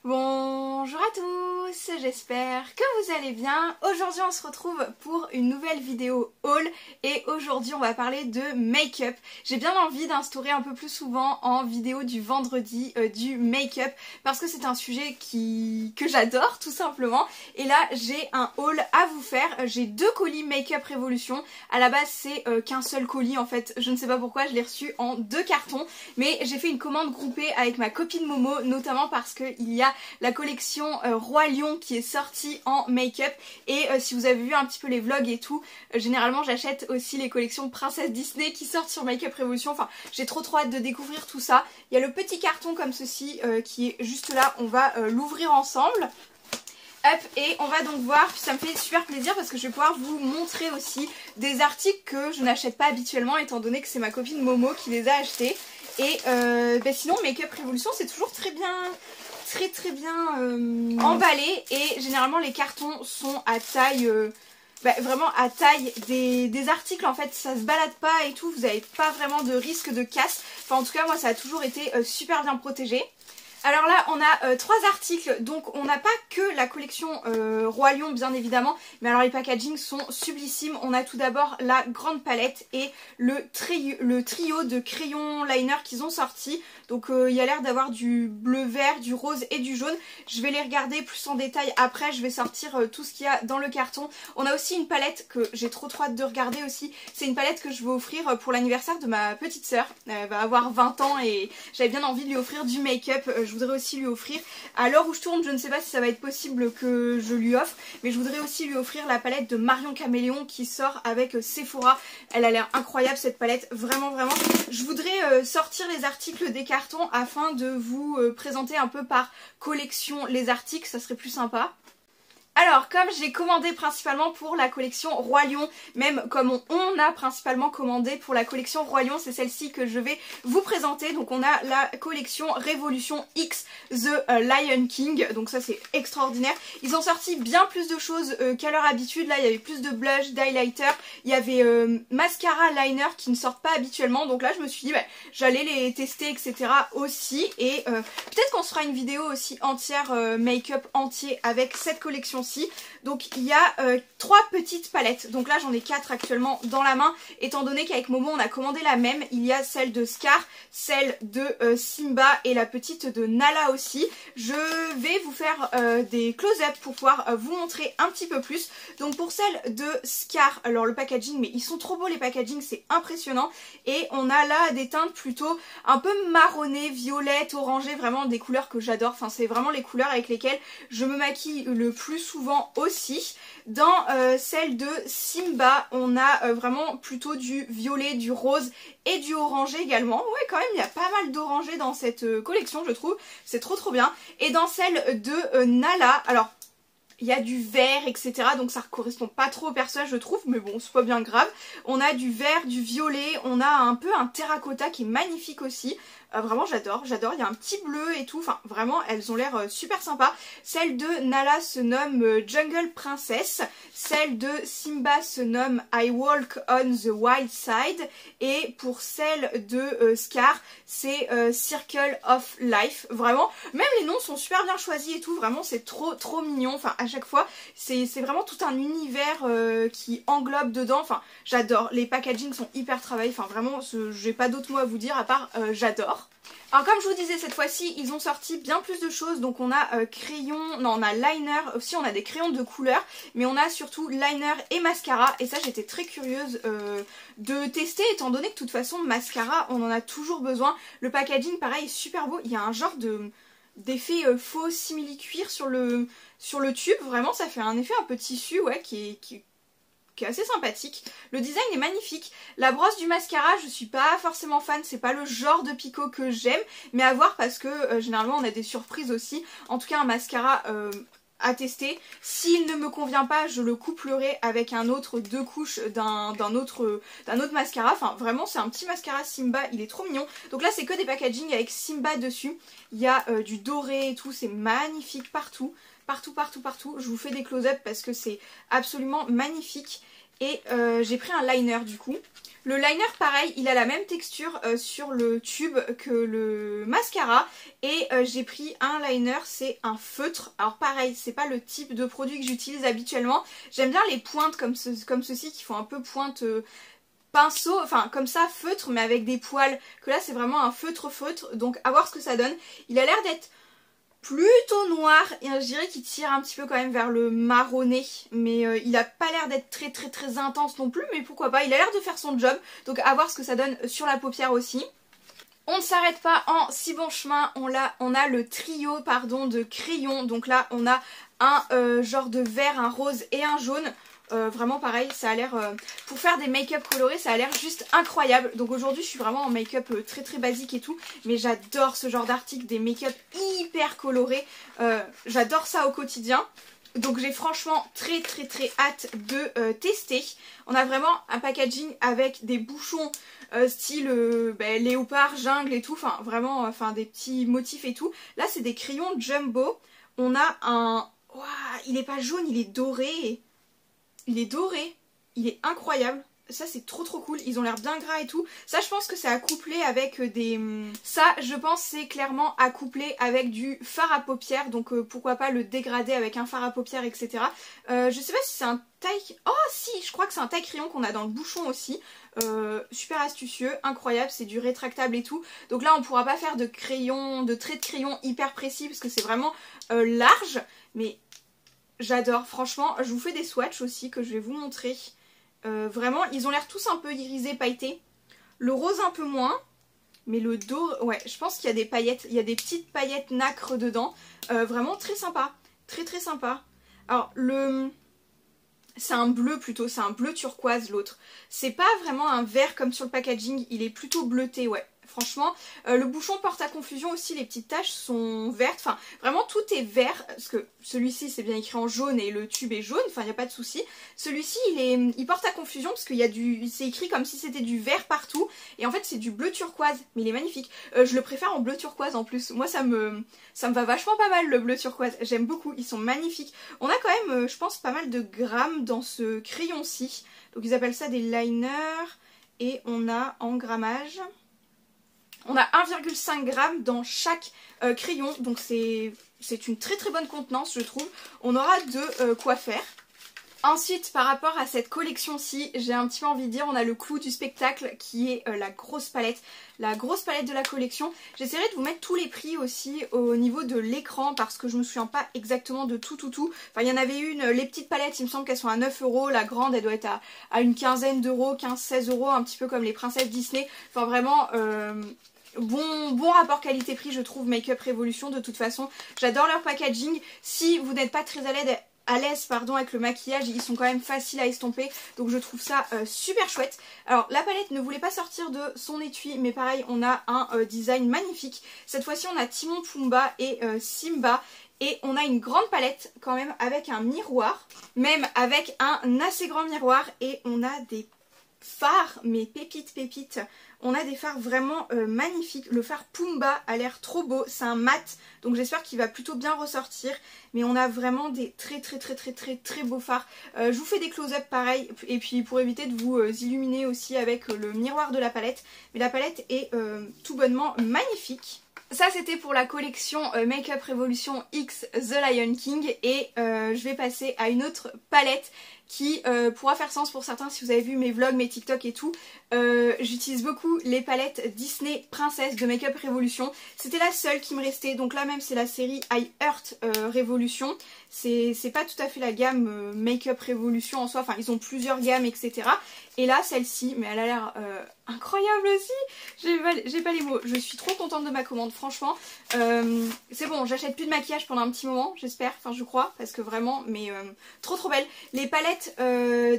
Bonjour à tous, j'espère que vous allez bien. Aujourd'hui on se retrouve pour une nouvelle vidéo haul et aujourd'hui on va parler de make-up. J'ai bien envie d'instaurer un peu plus souvent en vidéo du vendredi du make-up parce que c'est un sujet que j'adore tout simplement. Et là j'ai un haul à vous faire. J'ai deux colis Make-up Révolution. À la base c'est qu'un seul colis en fait, je ne sais pas pourquoi, je l'ai reçu en deux cartons. Mais j'ai fait une commande groupée avec ma copine Momo, notamment parce qu'il y a la collection Roi Lion qui est sortie en make-up et si vous avez vu un petit peu les vlogs et tout, généralement j'achète aussi les collections Princesse Disney qui sortent sur Make-up Révolution. Enfin j'ai trop hâte de découvrir tout ça. Il y a le petit carton comme ceci qui est juste là, on va l'ouvrir ensemble. Hop, et on va donc voir, ça me fait super plaisir parce que je vais pouvoir vous montrer aussi des articles que je n'achète pas habituellement étant donné que c'est ma copine Momo qui les a achetés. Et sinon Make-up Révolution c'est toujours très bien emballé et généralement les cartons sont à taille vraiment à taille des articles. En fait ça se balade pas et tout, vous n'avez pas vraiment de risque de casse. Enfin en tout cas moi ça a toujours été super bien protégé. Alors là on a trois articles, donc on n'a pas que la collection Roi Lion bien évidemment, mais alors les packagings sont sublissimes. On a tout d'abord la grande palette et le trio de crayons liner qu'ils ont sorti. Donc il y a l'air d'avoir du bleu vert, du rose et du jaune. Je vais les regarder plus en détail après, je vais sortir tout ce qu'il y a dans le carton. On a aussi une palette que j'ai trop hâte de regarder aussi. C'est une palette que je vais offrir pour l'anniversaire de ma petite sœur. Elle va avoir 20 ans et j'avais bien envie de lui offrir du make-up. Je voudrais aussi lui offrir, à l'heure où je tourne je ne sais pas si ça va être possible que je lui offre, mais je voudrais aussi lui offrir la palette de Marion Caméléon qui sort avec Sephora. Elle a l'air incroyable cette palette, vraiment. Je voudrais sortir les articles des cartons afin de vous présenter un peu par collection les articles, ça serait plus sympa. Alors comme j'ai commandé principalement pour la collection Roi Lion, même comme on a principalement commandé pour la collection Roi Lion, c'est celle-ci que je vais vous présenter. Donc on a la collection Révolution X The Lion King, donc ça c'est extraordinaire. Ils ont sorti bien plus de choses qu'à leur habitude. Là il y avait plus de blush, d'highlighter, il y avait mascara, liner qui ne sortent pas habituellement. Donc là je me suis dit j'allais les tester etc aussi. Et peut-être qu'on se fera une vidéo aussi entière make-up entier avec cette collection. Donc il y a trois petites palettes, donc là j'en ai 4 actuellement dans la main, étant donné qu'avec Momo on a commandé la même. Il y a celle de Scar, celle de Simba et la petite de Nala aussi. Je vais vous faire des close-up pour pouvoir vous montrer un petit peu plus. Donc pour celle de Scar, alors le packaging, mais ils sont trop beaux les packaging, c'est impressionnant. Et on a là des teintes plutôt un peu marronnées, violettes, orangées, vraiment des couleurs que j'adore. Enfin c'est vraiment les couleurs avec lesquelles je me maquille le plus souvent aussi. Dans celle de Simba on a vraiment plutôt du violet, du rose et du orangé également. Ouais quand même il y a pas mal d'orangé dans cette collection je trouve, c'est trop bien. Et dans celle de Nala, alors il y a du vert etc, donc ça ne correspond pas trop au personnage je trouve, mais bon c'est pas bien grave. On a du vert, du violet, on a un peu un terracotta qui est magnifique aussi. Vraiment j'adore, il y a un petit bleu et tout, enfin vraiment elles ont l'air super sympas. Celle de Nala se nomme Jungle Princess, celle de Simba se nomme I Walk on the Wild Side et pour celle de Scar c'est Circle of Life. Vraiment, même les noms sont super bien choisis et tout, vraiment c'est trop mignon. Enfin à chaque fois c'est vraiment tout un univers qui englobe dedans, enfin j'adore, les packagings sont hyper travaillés, enfin vraiment j'ai pas d'autres mots à vous dire à part j'adore. Alors comme je vous disais cette fois-ci ils ont sorti bien plus de choses, donc on a on a liner, aussi on a des crayons de couleur, mais on a surtout liner et mascara et ça j'étais très curieuse de tester étant donné que de toute façon mascara on en a toujours besoin. Le packaging pareil est super beau, il y a un genre d'effet faux simili-cuir sur le tube, vraiment ça fait un effet un peu tissu ouais qui est assez sympathique. Le design est magnifique. La brosse du mascara je suis pas forcément fan, c'est pas le genre de picot que j'aime, mais à voir parce que généralement on a des surprises aussi. En tout cas un mascara à tester. S'il ne me convient pas je le couplerai avec un autre 2 couches d'un autre mascara. Enfin vraiment c'est un petit mascara Simba, il est trop mignon. Donc là c'est que des packaging avec Simba dessus. Il y a du doré et tout, c'est magnifique partout. Je vous fais des close-up parce que c'est absolument magnifique. Et j'ai pris un liner du coup. Le liner pareil, il a la même texture sur le tube que le mascara. Et j'ai pris un liner, c'est un feutre. Alors pareil, c'est pas le type de produit que j'utilise habituellement. J'aime bien les pointes comme ceci qui font un peu pointe pinceau, enfin comme ça feutre mais avec des poils. Que là c'est vraiment un feutre. Donc à voir ce que ça donne. Il a l'air d'être plutôt noir et je dirais qu'il tire un petit peu quand même vers le marronné, mais il a pas l'air d'être très intense non plus, mais pourquoi pas, il a l'air de faire son job, donc à voir ce que ça donne sur la paupière aussi. On ne s'arrête pas en si bon chemin, on a le trio de crayons, donc là on a un genre de vert, un rose et un jaune. Vraiment pareil, ça a l'air, pour faire des make-up colorés, ça a l'air juste incroyable. Donc aujourd'hui je suis vraiment en make-up très basique et tout, mais j'adore ce genre d'article, des make-up hyper colorés, j'adore ça au quotidien. Donc j'ai franchement très hâte de tester. On a vraiment un packaging avec des bouchons style léopard, jungle et tout, enfin vraiment des petits motifs et tout. Là c'est des crayons jumbo, on a un... Ouah, il est pas jaune, il est doré. Il est doré, il est incroyable. Ça c'est trop cool, ils ont l'air bien gras et tout. Ça je pense que c'est à coupler avec des... Ça je pense c'est clairement à coupler avec du fard à paupières. Donc pourquoi pas le dégrader avec un fard à paupières, etc. Je sais pas si c'est un taille... Oh si, je crois que c'est un taille crayon qu'on a dans le bouchon aussi. Super astucieux, incroyable, c'est du rétractable et tout. Donc là on pourra pas faire de crayon, de traits de crayon hyper précis parce que c'est vraiment large. Mais... j'adore, franchement, je vous fais des swatchs aussi que je vais vous montrer. Vraiment, ils ont l'air tous un peu irisés, pailletés. Le rose un peu moins, mais le dos, ouais, je pense qu'il y a des paillettes, il y a des petites paillettes nacre dedans. Vraiment très sympa, très sympa. Alors, c'est un bleu plutôt, c'est un bleu turquoise l'autre. C'est pas vraiment un vert comme sur le packaging, il est plutôt bleuté, ouais. Franchement, le bouchon porte à confusion aussi, les petites taches sont vertes, enfin vraiment tout est vert, parce que celui-ci c'est bien écrit en jaune et le tube est jaune, enfin il n'y a pas de souci. Celui-ci il porte à confusion parce qu'il y a c'est écrit comme si c'était du vert partout, et en fait c'est du bleu turquoise, mais il est magnifique. Je le préfère en bleu turquoise en plus, moi ça me va vachement pas mal le bleu turquoise, j'aime beaucoup, ils sont magnifiques. On a quand même, je pense, pas mal de grammes dans ce crayon-ci, donc ils appellent ça des liners, et on a en grammage... on a 1,5 g dans chaque crayon, donc c'est une très bonne contenance je trouve. On aura de quoi faire. Ensuite, par rapport à cette collection-ci, j'ai un petit peu envie de dire, on a le clou du spectacle qui est la grosse palette de la collection. J'essaierai de vous mettre tous les prix aussi au niveau de l'écran parce que je me souviens pas exactement de tout. Enfin, il y en avait une, les petites palettes, il me semble qu'elles sont à 9 €, la grande elle doit être à une quinzaine d'euros, 15-16 €, un petit peu comme les princesses Disney. Enfin vraiment... bon rapport qualité-prix je trouve Make Up Revolution. De toute façon j'adore leur packaging. Si vous n'êtes pas très à l'aise avec le maquillage, ils sont quand même faciles à estomper, donc je trouve ça super chouette. Alors la palette ne voulait pas sortir de son étui, mais pareil on a un design magnifique. Cette fois-ci on a Timon, Pumba et Simba. Et on a une grande palette quand même avec un miroir, même avec un assez grand miroir, et on a des fards, mais pépites. On a des fards vraiment magnifiques. Le fard Pumba a l'air trop beau, c'est un mat, donc j'espère qu'il va plutôt bien ressortir. Mais on a vraiment des très beaux fards. Je vous fais des close-up pareil, et puis pour éviter de vous illuminer aussi avec le miroir de la palette. Mais la palette est tout bonnement magnifique. Ça c'était pour la collection Make Up Revolution X The Lion King, et je vais passer à une autre palette qui pourra faire sens pour certains si vous avez vu mes vlogs, mes TikTok et tout. J'utilise beaucoup les palettes Disney Princess de Make Up Revolution. C'était la seule qui me restait, donc là même c'est la série I Heart Revolution. C'est pas tout à fait la gamme Make Up Revolution en soi, enfin ils ont plusieurs gammes etc. Et là celle-ci, mais elle a l'air incroyable aussi, j'ai pas les mots, je suis trop contente de ma commande franchement. C'est bon, j'achète plus de maquillage pendant un petit moment j'espère, enfin je crois, parce que vraiment, mais trop belle. Les palettes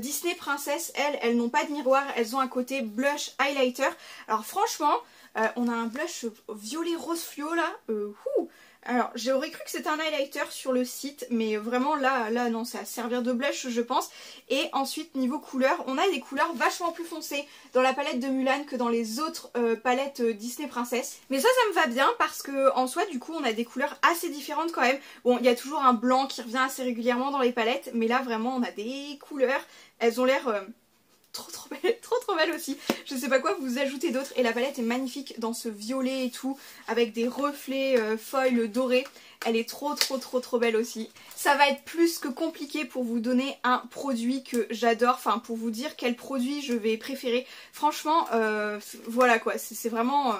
Disney Princess, elles n'ont pas de miroir, elles ont un côté blush highlighter. Alors franchement, on a un blush violet rose fluo là, Alors j'aurais cru que c'était un highlighter sur le site, mais vraiment là non, c'est à servir de blush je pense. Et ensuite niveau couleur, on a des couleurs vachement plus foncées dans la palette de Mulan que dans les autres palettes Disney Princess. Mais ça me va bien parce que en soi du coup on a des couleurs assez différentes quand même. Bon, il y a toujours un blanc qui revient assez régulièrement dans les palettes, mais là vraiment on a des couleurs, elles ont l'air... trop belle, trop belle aussi. Je sais pas quoi vous ajouter d'autre. Et la palette est magnifique dans ce violet et tout, avec des reflets foil dorés. Elle est trop belle aussi. Ça va être plus que compliqué pour vous donner un produit que j'adore, enfin pour vous dire quel produit je vais préférer. Franchement, voilà quoi, c'est vraiment...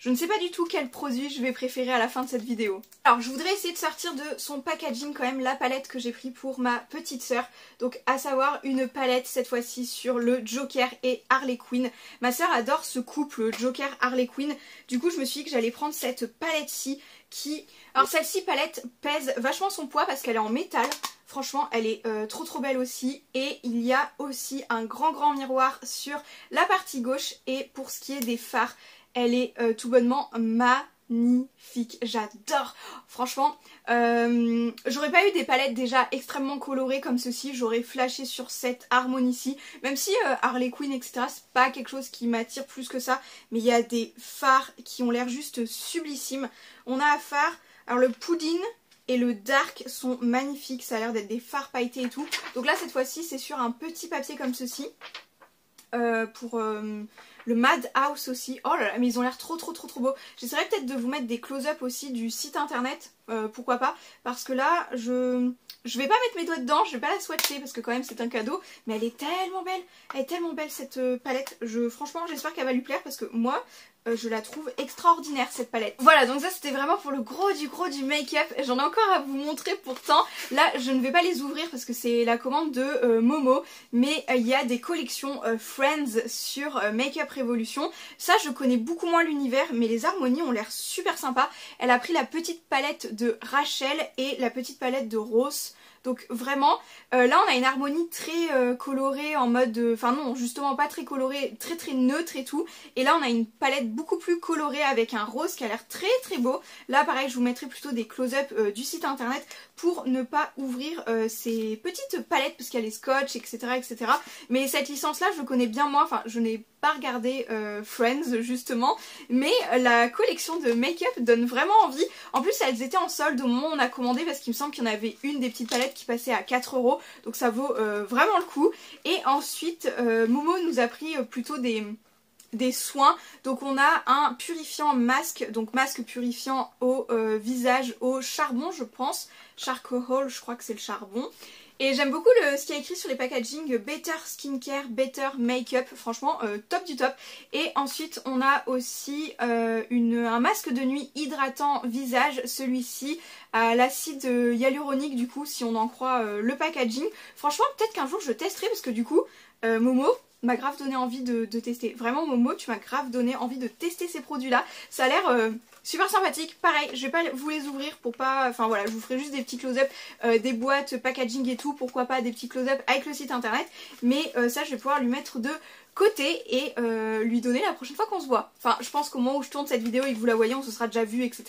Je ne sais pas du tout quel produit je vais préférer à la fin de cette vidéo. Alors je voudrais essayer de sortir de son packaging quand même la palette que j'ai pris pour ma petite sœur. Donc à savoir une palette cette fois-ci sur le Joker et Harley Quinn. Ma sœur adore ce couple Joker Harley Quinn. Du coup je me suis dit que j'allais prendre cette palette-ci qui... Alors celle-ci palette pèse vachement son poids parce qu'elle est en métal. Franchement elle est trop belle aussi. Et il y a aussi un grand miroir sur la partie gauche. Et pour ce qui est des fards, elle est tout bonnement magnifique, j'adore. Franchement, j'aurais pas eu des palettes déjà extrêmement colorées comme ceci, j'aurais flashé sur cette harmonie-ci. Même si Harley Quinn, etc., c'est pas quelque chose qui m'attire plus que ça, mais il y a des fards qui ont l'air juste sublissimes. On a un phare, alors le pudding et le dark sont magnifiques, ça a l'air d'être des fards pailletés et tout. Donc là, cette fois-ci, c'est sur un petit papier comme ceci. Pour le Madhouse aussi. Oh là là, mais ils ont l'air trop beaux. J'essaierai peut-être de vous mettre des close-up aussi du site internet, pourquoi pas, parce que là je vais pas mettre mes doigts dedans, je vais pas la swatcher parce que quand même c'est un cadeau, mais elle est tellement belle cette palette. Franchement j'espère qu'elle va lui plaire parce que moi je la trouve extraordinaire cette palette. Voilà, donc ça c'était vraiment pour le gros du make-up. J'en ai encore à vous montrer pourtant. Là je ne vais pas les ouvrir parce que c'est la commande de Momo, mais il y a des collections Friends sur Make-up Revolution. Ça je connais beaucoup moins l'univers, mais les harmonies ont l'air super sympas. Elle a pris la petite palette de Rachel et la petite palette de Rose. Donc vraiment, là on a une harmonie très colorée en mode... Enfin non, justement pas très colorée, très neutre et tout. Et là on a une palette beaucoup plus colorée avec un rose qui a l'air très beau. Là pareil, je vous mettrai plutôt des close-up du site internet pour ne pas ouvrir ces petites palettes parce qu'il y a les scotch, etc. Mais cette licence là je connais bien moins, enfin je n'ai pas regardé Friends justement, mais la collection de make-up donne vraiment envie. En plus elles étaient en solde au moment où on a commandé parce qu'il me semble qu'il y en avait une des petites palettes qui passait à 4 €, donc ça vaut vraiment le coup. Et ensuite Momo nous a pris plutôt des soins, donc on a un purifiant masque, donc masque purifiant au visage au charbon je pense, charcoal, je crois que c'est le charbon. Et j'aime beaucoup ce qui est écrit sur les packaging, Better Skincare, Better Makeup, franchement top du top. Et ensuite on a aussi un masque de nuit hydratant visage, celui-ci à l'acide hyaluronique du coup si on en croit le packaging. Franchement peut-être qu'un jour je testerai parce que du coup Momo m'a grave donné envie de tester. Vraiment Momo, tu m'as grave donné envie de tester ces produits là. Ça a l'air super sympathique. Pareil, je vais pas vous les ouvrir pour pas... Enfin voilà, je vous ferai juste des petits close-up, des boîtes, packaging et tout. Pourquoi pas des petits close-up avec le site internet. Mais ça je vais pouvoir lui mettre de côté et lui donner la prochaine fois qu'on se voit. Enfin je pense qu'au moment où je tourne cette vidéo et que vous la voyez, on se sera déjà vu, etc.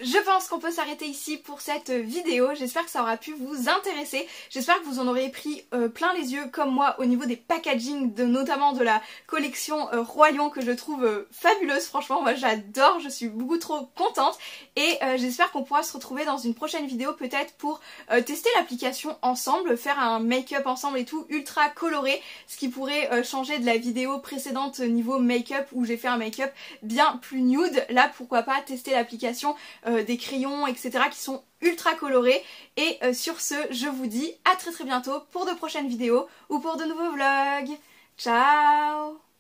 Je pense qu'on peut s'arrêter ici pour cette vidéo. J'espère que ça aura pu vous intéresser. J'espère que vous en aurez pris plein les yeux comme moi au niveau des packaging, notamment de la collection Royaume que je trouve fabuleuse. Franchement, moi j'adore, je suis beaucoup trop contente. Et j'espère qu'on pourra se retrouver dans une prochaine vidéo peut-être pour tester l'application ensemble, faire un make-up ensemble et tout ultra coloré. Ce qui pourrait changer de la vidéo précédente niveau make-up où j'ai fait un make-up bien plus nude. Là, pourquoi pas tester l'application des crayons, etc. qui sont ultra colorés. Et sur ce, je vous dis à très bientôt pour de prochaines vidéos ou pour de nouveaux vlogs. Ciao!